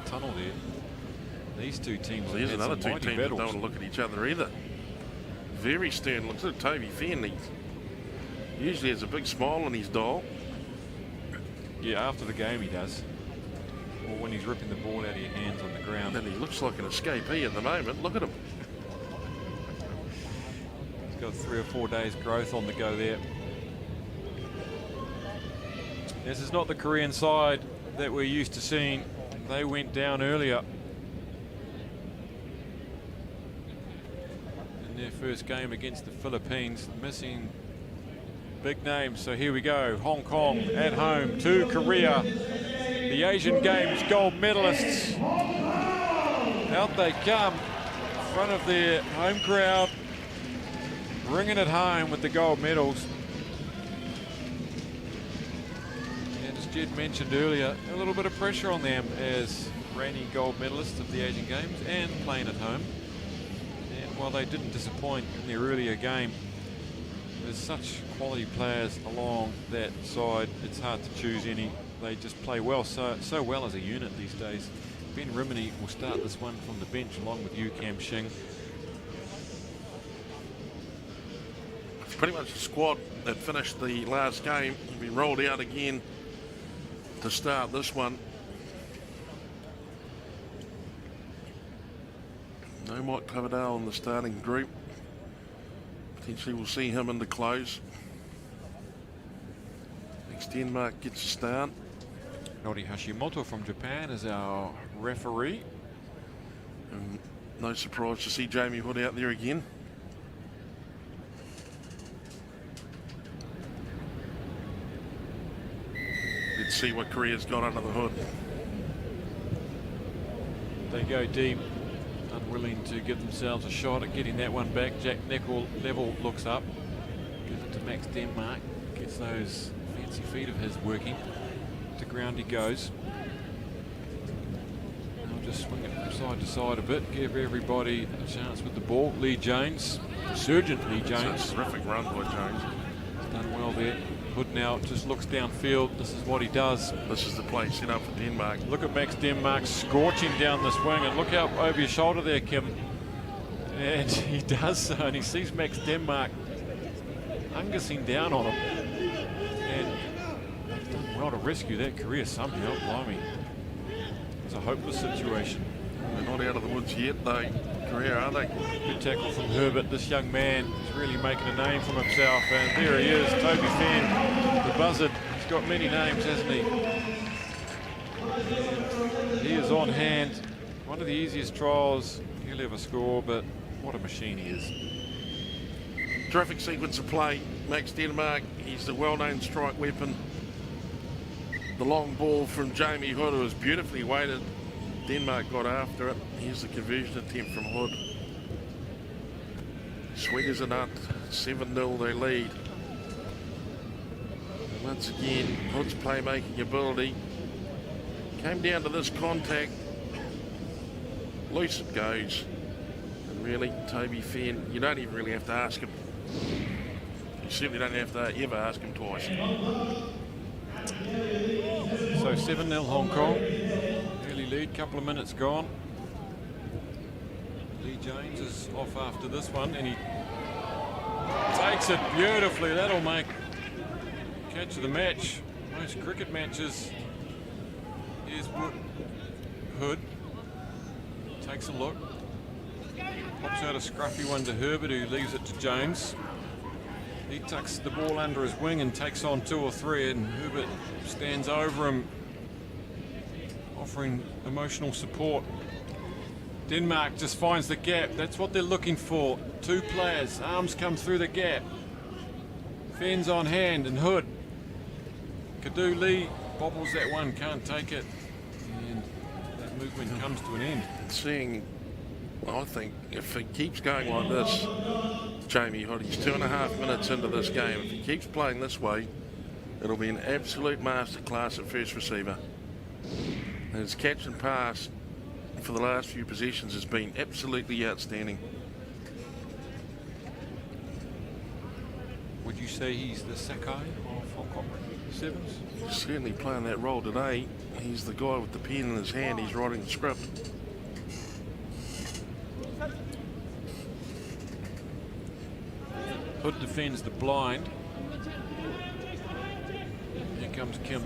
the tunnel there. These two teams. Well, there's another two teams that don't want to look at each other either. Very stern. Looks at Toby Fenn. He usually has a big smile on his doll. Yeah, after the game he does. Or when he's ripping the ball out of your hands on the ground. And he looks like an escapee at the moment. Look at him. He's got 3 or 4 days growth on the go there. This is not the Korean side that we're used to seeing. They went down earlier in their first game against the Philippines, missing big names. So here we go. Hong Kong at home to Korea. The Asian Games gold medalists. Out they come in front of their home crowd, bringing it home with the gold medals. And as Jed mentioned earlier, a little bit of pressure on them as reigning gold medalists of the Asian Games and playing at home. And while they didn't disappoint in their earlier game, there's such quality players along that side, it's hard to choose any. They just play well, so well as a unit these days. Ben Rimini will start this one from the bench along with Yu Kam Shing. It's pretty much the squad that finished the last game. Will be rolled out again to start this one. No Mike Coverdale in the starting group. Potentially we'll see him in the close. Next Denmark gets a start. Nori Hashimoto from Japan is our referee. And no surprise to see Jamie Hood out there again. Let's see what Korea's got under the hood. They go deep, unwilling to give themselves a shot at getting that one back. Jack Neville looks up, gives it to Max Denmark, gets those fancy feet of his working. To ground he goes. I'll just swing it from side to side a bit, give everybody a chance with the ball. Lee Jones, Surgeon Lee Jones. A terrific run by Jones. Done well there. Hood now just looks downfield. This is what he does. This is the play set up for Denmark. Look at Max Denmark scorching down this wing, and look out over your shoulder there, Kim. And he does so, and he sees Max Denmark ungusing down on him. And well to rescue that career somehow. Blimey. It's a hopeless situation. They're not out of the woods yet, though. Korea, are they? Good tackle from Herbert. This young man is really making a name for himself. And there he is, Toby Fenn, the buzzard. He's got many names, hasn't he? He is on hand. One of the easiest trials he'll ever score, but what a machine he is. Terrific sequence of play. Max Denmark, he's the well-known strike weapon. The long ball from Jamie Hood was beautifully weighted. Denmark got after it. Here's the conversion attempt from Hood. Sweet as a nut. 7-0 they lead. And once again, Hood's playmaking ability came down to this contact. Loose it goes. And really, Toby Fenn, you don't even really have to ask him. You certainly don't have to ever ask him twice. So 7-0 Hong Kong. Early lead, couple of minutes gone. Lee Jones is off after this one, and he takes it beautifully. That'll make catch of the match. Most cricket matches. Here's Hood. Takes a look. Pops out a scruffy one to Herbert, who leaves it to Jones. He tucks the ball under his wing and takes on 2 or 3, and Herbert stands over him, offering emotional support. Denmark just finds the gap. That's what they're looking for. 2 players. Arms come through the gap. Fenn's on hand, and Hood. Kadu Lee bobbles that one, can't take it. And that movement comes to an end. Seeing, I think, if it keeps going like this, Jamie Hood, he's 2.5 minutes into this game. If he keeps playing this way, it'll be an absolute masterclass at first receiver. And his catch and pass for the last few possessions has been absolutely outstanding. Would you say he's the Sakai of Hong Kong Sevens? He's certainly playing that role today. He's the guy with the pen in his hand. He's writing the script. Hood defends the blind. Here comes Kim.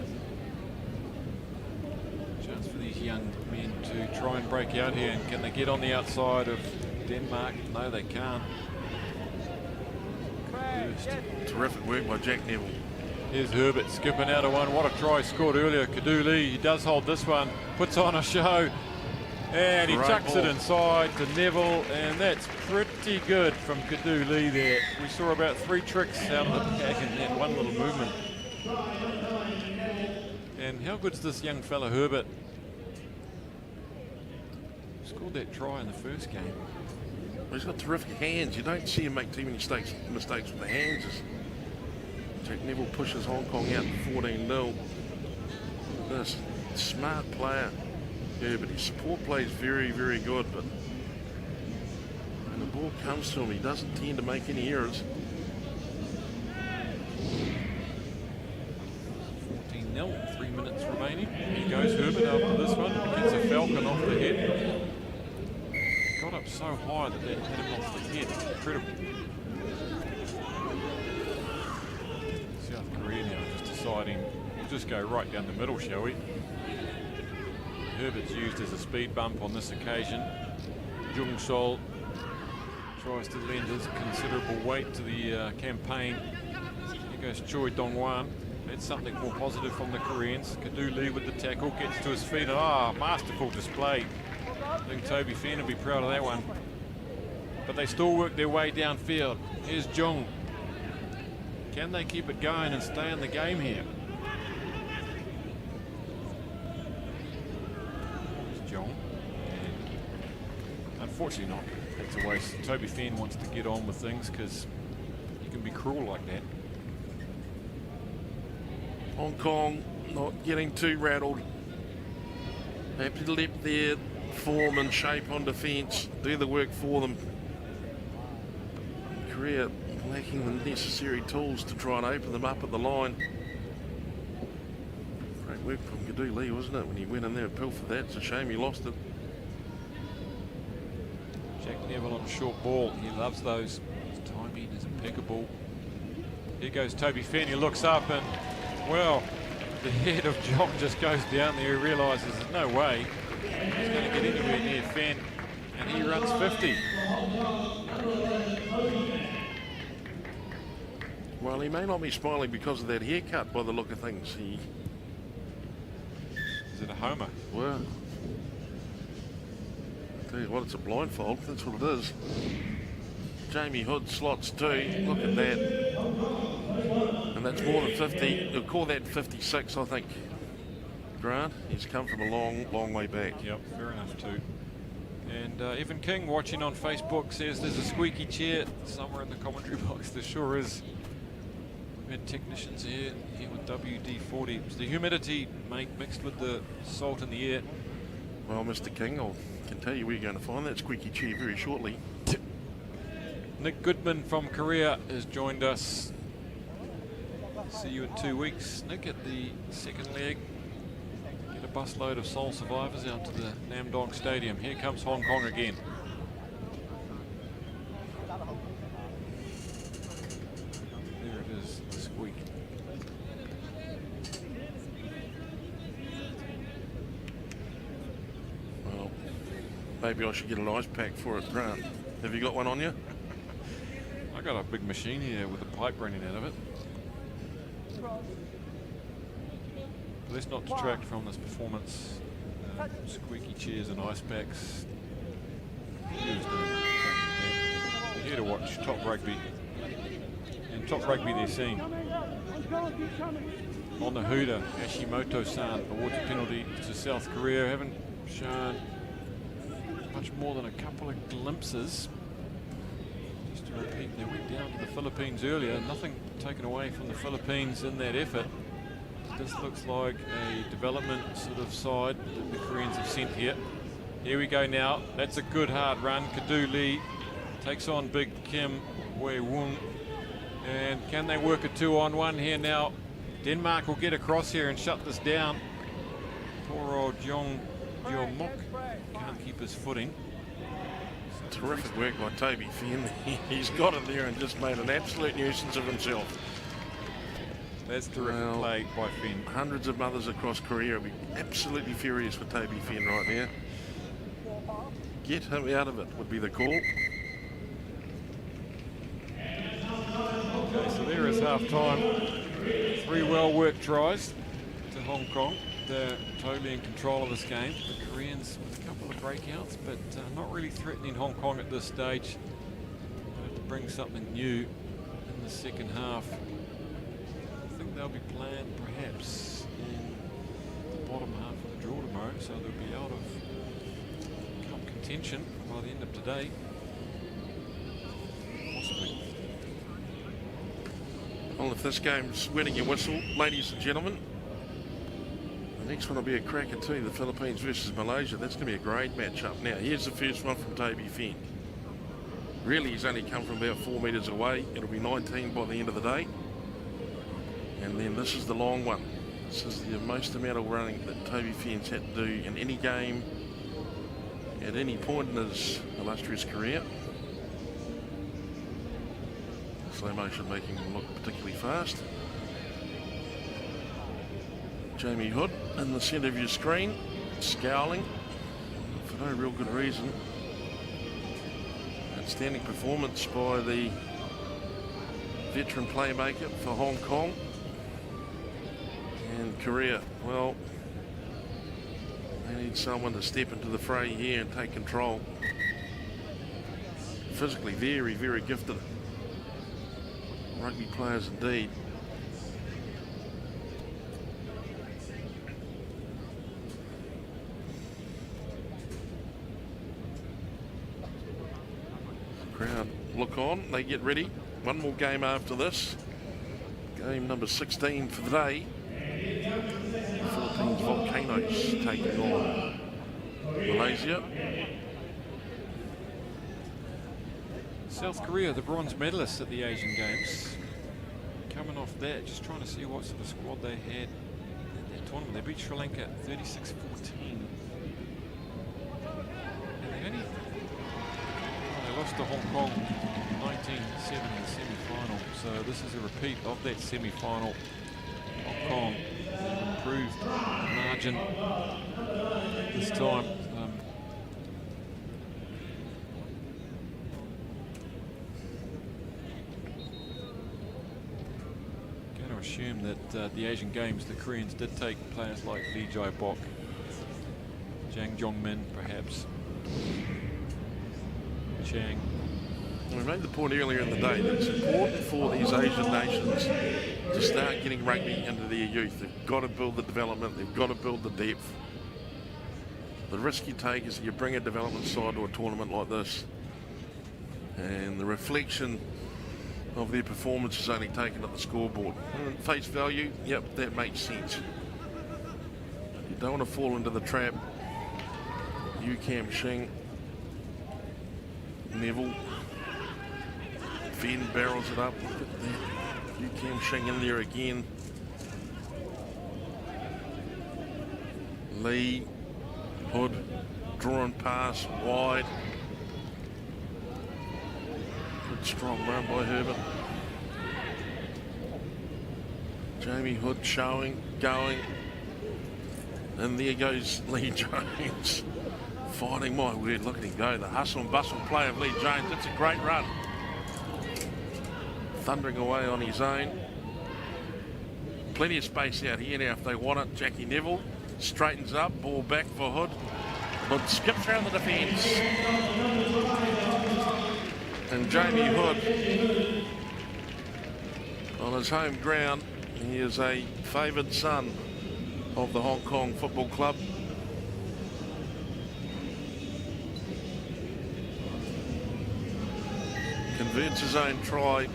Chance for these young men to try and break out here. And can they get on the outside of Denmark? No, they can't. Terrific work by Jack Neville. Here's Herbert skipping out of one. What a try scored earlier. Kadu Lee, he does hold this one, puts on a show, and he chucks it inside to Neville, and that's pretty good from Kadu Lee there. We saw about 3 tricks out of the pack in that one little movement. And how good's this young fella Herbert? Scored that try in the first game. Well, he's got terrific hands. You don't see him make too many mistakes with the hands. Jack Neville pushes Hong Kong out 14-0. This smart player, but his support play is very, very good. But when the ball comes to him, he doesn't tend to make any errors. 14-0, 3 minutes remaining. Here goes Herbert after this one. Gets a falcon off the head. Got up so high that hit him off the head. Incredible. South Korea now just deciding we'll just go right down the middle, shall we? Herbert's used as a speed bump on this occasion. Jung Sol tries to lend his considerable weight to the campaign. Here goes Choi Dong-wan. That's something more positive from the Koreans. Kadu Lee with the tackle, gets to his feet. Masterful display. I think Toby Fenn will be proud of that one. But they still work their way downfield. Here's Jung. Can they keep it going and stay in the game here? Here's Jung. Unfortunately not. That's a waste. Toby Fenn wants to get on with things because you can be cruel like that. Hong Kong not getting too rattled. Happy to let their form and shape on defence do the work for them. Korea lacking the necessary tools to try and open them up at the line. Great work from Kadu Lee, wasn't it, when he went in there and pilfered that? It's a shame he lost it. Jack Neville on a short ball. He loves those. His timing is impeccable. Here goes Toby Fenn. He looks up and, well, the head of John just goes down there. He realises there's no way he's going to get anywhere near Fenn, and he runs 50. Well, he may not be smiling because of that haircut by the look of things. Is it a homer? Well, I'll tell you what, it's a blindfold. That's what it is. Jamie Hood slots 2. Look at that. And that's more than 50. You'll call that 56, I think. Grant, he's come from a long, long way back. Yep, fair enough too. And Evan King watching on Facebook says there's a squeaky chair somewhere in the commentary box. There sure is. We had technicians here with WD-40. It's the humidity, mate, mixed with the salt in the air. Well, Mr. King, I can tell you where you're going to find that squeaky chair very shortly. Nick Goodman from Korea has joined us. See you in 2 weeks, Nick, at the second leg. Get a busload of Seoul survivors out to the Namdong Stadium. Here comes Hong Kong again. There it is, the squeak. Well, maybe I should get an ice pack for it, Grant. Have you got one on you? I got a big machine here with a pipe running out of it. Let's not detract from this performance. Squeaky chairs and ice packs. We're here to watch top rugby. And top rugby they're seeing. On the hooter, Hashimoto-san awards a penalty to South Korea. Haven't shown much more than a couple of glimpses. Just to repeat, they went down to the Philippines earlier. Nothing taken away from the Philippines in that effort. This looks like a development sort of side that the Koreans have sent here. Here we go now. That's a good hard run. Kadu Lee takes on Big Kim Wei Woon. And can they work a 2-on-1 here now? Denmark will get across here and shut this down. Poor old Jong Mok can't keep his footing. Terrific work by Toby Finn. He's got it there and just made an absolute nuisance of himself. That's terrific play by Finn. Hundreds of mothers across Korea will be absolutely furious with Toby Finn right now. Get him out of it would be the call. Okay, so there is half time. 3 well-worked tries to Hong Kong. They're totally in control of this game. The Koreans with a couple of breakouts, but not really threatening Hong Kong at this stage. To bring something new in the second half. I think they'll be playing perhaps in the bottom half of the draw tomorrow, so they'll be out of cup contention by the end of today. Possibly. Well, if this game's wetting your whistle, ladies and gentlemen, the next one will be a cracker too, the Philippines versus Malaysia. That's going to be a great matchup. Now, here's the first one from Toby Finn. Really, he's only come from about 4 metres away. It'll be 19 by the end of the day. And then this is the long one. This is the most amount of running that Toby Finn's had to do in any game at any point in his illustrious career. Slow motion making him look particularly fast. Jamie Hood in the centre of your screen, scowling for no real good reason. Outstanding performance by the veteran playmaker for Hong Kong. And Korea, well, they need someone to step into the fray here and take control. Physically very, very gifted rugby players indeed. Crowd look on, they get ready. One more game after this. Game number 16 for the day. The Philippines Volcanoes taking on Malaysia. South Korea, the bronze medalists at the Asian Games. Coming off that, just trying to see what sort of squad they had at that tournament. They beat Sri Lanka 36-14. And they lost to Hong Kong 19-7 in the semi-final. So this is a repeat of that semi-final. Hong Kong improved the margin this time. Going to assume that the Asian Games, the Koreans did take players like Lee Jae-bok, Jang Jong-min perhaps, Chang. We made the point earlier in the day that it's important for these Asian nations to start getting rugby into their youth. They've got to build the development, they've got to build the depth. The risk you take is you bring a development side to a tournament like this, and the reflection of their performance is only taken at the scoreboard. And at face value, yep, that makes sense. You don't want to fall into the trap. Yu Kam Shing, Neville, Finn barrels it up. Look at that. Yu Kam Shing in there again. Lee, Hood, drawing pass wide. Good strong run by Herbert. Jamie Hood showing, going. And there goes Lee Jones. Fighting, my word, look at him go. The hustle and bustle play of Lee Jones. It's a great run. Thundering away on his own. Plenty of space out here now if they want it. Jackie Neville straightens up, ball back for Hood. Hood skips around the defence. And Jamie Hood, on his home ground, he is a favoured son of the Hong Kong Football Club. Converts his own try.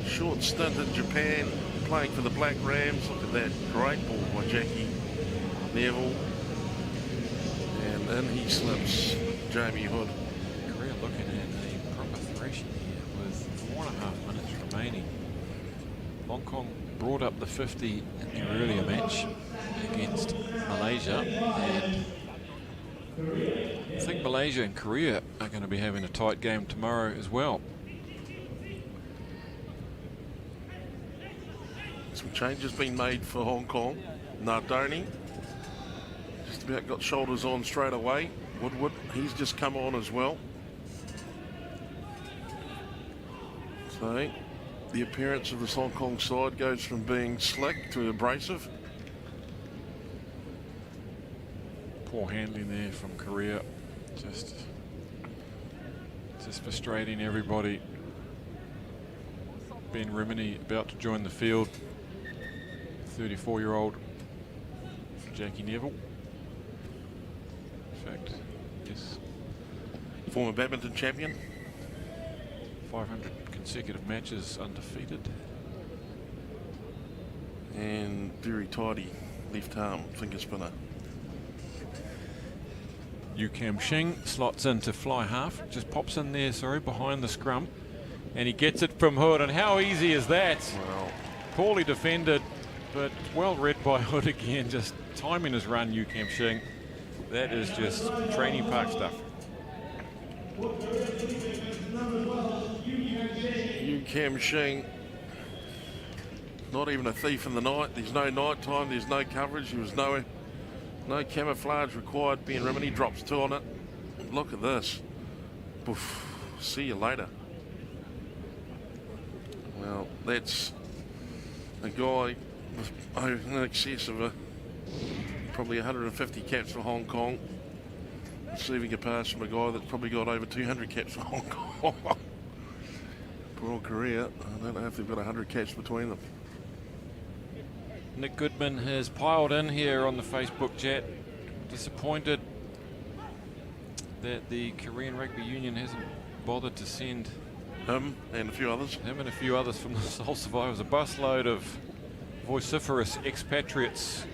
Short stint in Japan, playing for the Black Rams. Look at that, great ball by Jackie Neville. And in he slips Jamie Hood. Korea looking at a proper thrashing here with 4.5 minutes remaining. Hong Kong brought up the 50 in the earlier match against Malaysia, and I think Malaysia and Korea are going to be having a tight game tomorrow as well. Some changes been made for Hong Kong. Nardoni just about got shoulders on straight away. Woodward, he's just come on as well. So the appearance of this Hong Kong side goes from being slick to abrasive. Poor handling there from Korea. Just frustrating everybody. Ben Rimini about to join the field. 34-year-old Jackie Neville. In fact, yes. Former badminton champion. 500 consecutive matches undefeated. And very tidy left arm finger spinner. Yu Kam Shing slots into fly half, just pops in there, sorry, behind the scrum, and he gets it from Hood. And how easy is that? Well, Poorly defended, but well read by Hood again, just timing his run, Yu Kam Shing. That is just training park stuff. Yu Kam Shing, not even a thief in the night. There's no night time, there's no coverage, there was no camouflage required. Ben Rimini drops 2 on it. Look at this. Oof. See you later. Well, that's a guy with in excess of probably 150 caps for Hong Kong, receiving a pass from a guy that's probably got over 200 caps for Hong Kong. Poor Korea. I don't know if they've got 100 caps between them. Nick Goodman has piled in here on the Facebook chat. Disappointed that the Korean Rugby Union hasn't bothered to send Him and a few others. him and a few others from the Soul Survivors a busload of vociferous expatriates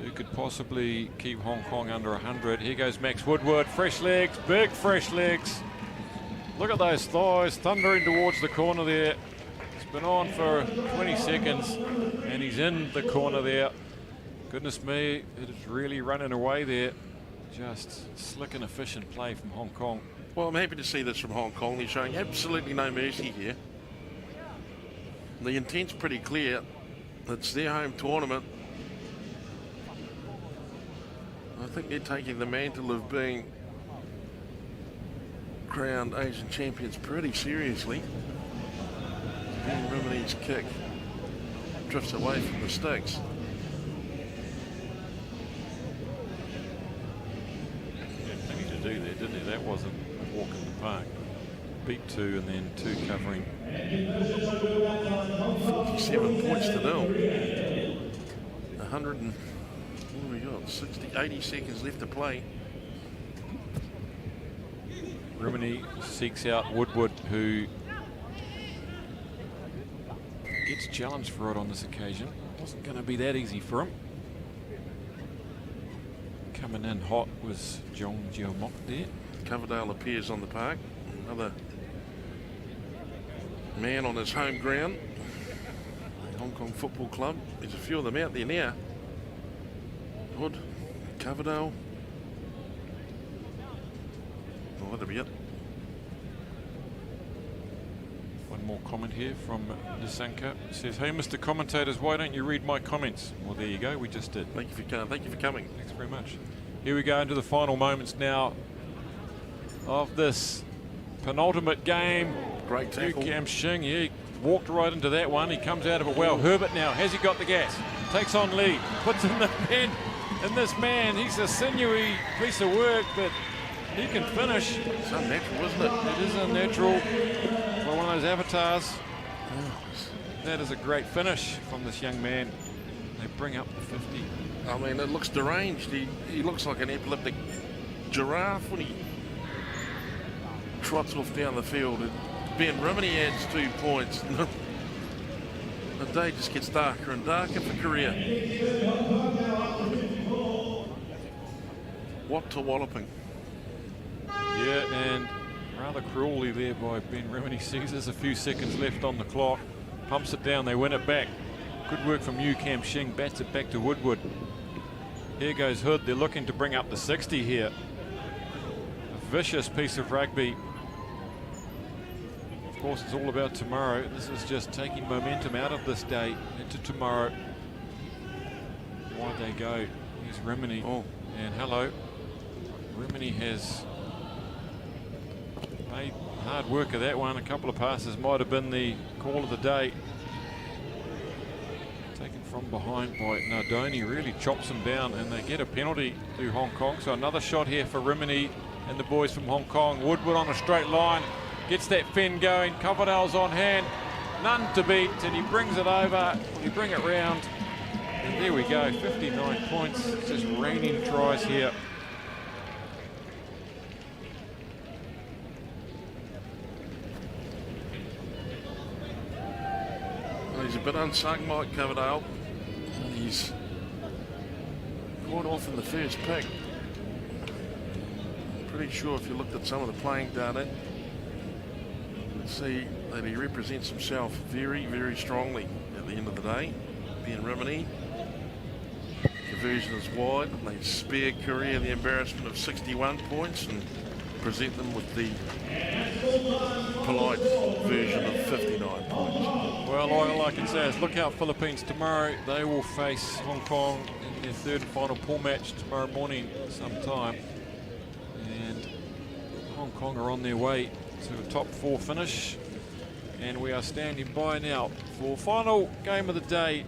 who could possibly keep Hong Kong under 100. Here goes Max Woodward, fresh legs, big fresh legs. Look at those thighs thundering towards the corner there. It's been on for 20 seconds and he's in the corner there. Goodness me, it is really running away there. Just slick and efficient play from Hong Kong. Well, I'm happy to see this from Hong Kong. They're showing absolutely no mercy here. The intent's pretty clear. It's their home tournament. I think they're taking the mantle of being crowned Asian champions pretty seriously. Ben Rimini's kick drifts away from the sticks. He had plenty to do there, didn't he? That wasn't a walk in the park. Beat 2 and then 2 covering. 47 points to 0. 100 and what have we got? 80 seconds left to play. Rimini seeks out Woodward, who gets challenged for it on this occasion. Wasn't going to be that easy for him. Coming in hot was Jong Jio Mok there. Coverdale appears on the park. Another man on his home ground. Hong Kong Football Club. There's a few of them out there now. Hood, Coverdale. Oh, that'll be it. One more comment here from Nisanka. It says, hey, Mr. Commentators, why don't you read my comments? Well, there you go. We just did. Thank you for coming. Thanks very much. Here we go into the final moments now of this penultimate game. Great tackle. Yu Kam Shing, yeah, he walked right into that one. He comes out of it well. Herbert now, has he got the gas? Takes on Lee, puts in the pen. And this man, he's a sinewy piece of work, but he can finish. It's unnatural, isn't it? It is unnatural for one of those avatars. That is a great finish from this young man. They bring up the 50. I mean, it looks deranged. He looks like an epileptic giraffe when he trots off down the field. And Ben Rimini adds 2 points. The day just gets darker and darker for Korea. What to walloping. Yeah, and rather cruelly there by Ben Rimini. Sees there's a few seconds left on the clock. Pumps it down, they win it back. Good work from Yu Kam Shing, bats it back to Woodward. Here goes Hood, they're looking to bring up the 60 here. A vicious piece of rugby. Of course, it's all about tomorrow. This is just taking momentum out of this day into tomorrow. Wide they go. Here's Rimini. Oh. And hello. Rimini has made hard work of that one. A couple of passes might have been the call of the day. Taken from behind by Nardoni, really chops him down, and they get a penalty to Hong Kong. So another shot here for Rimini and the boys from Hong Kong. Woodward on a straight line, gets that fin going. Coverdale's on hand, none to beat, and he brings it over. Will he bring it round? And there we go, 59 points. It's just raining tries here. He's a bit unsung, Mike Coverdale. He's caught off in the first pick. I'm pretty sure if you looked at some of the playing data, you'd see that he represents himself very, very strongly at the end of the day. Being Rimini, conversion is wide. They spare Korea the embarrassment of 61 points and present them with the polite version of 59 points. Well, all I can say is look out Philippines tomorrow. They will face Hong Kong in their third and final pool match tomorrow morning sometime. And Hong Kong are on their way to a top 4 finish. And we are standing by now for final game of the day.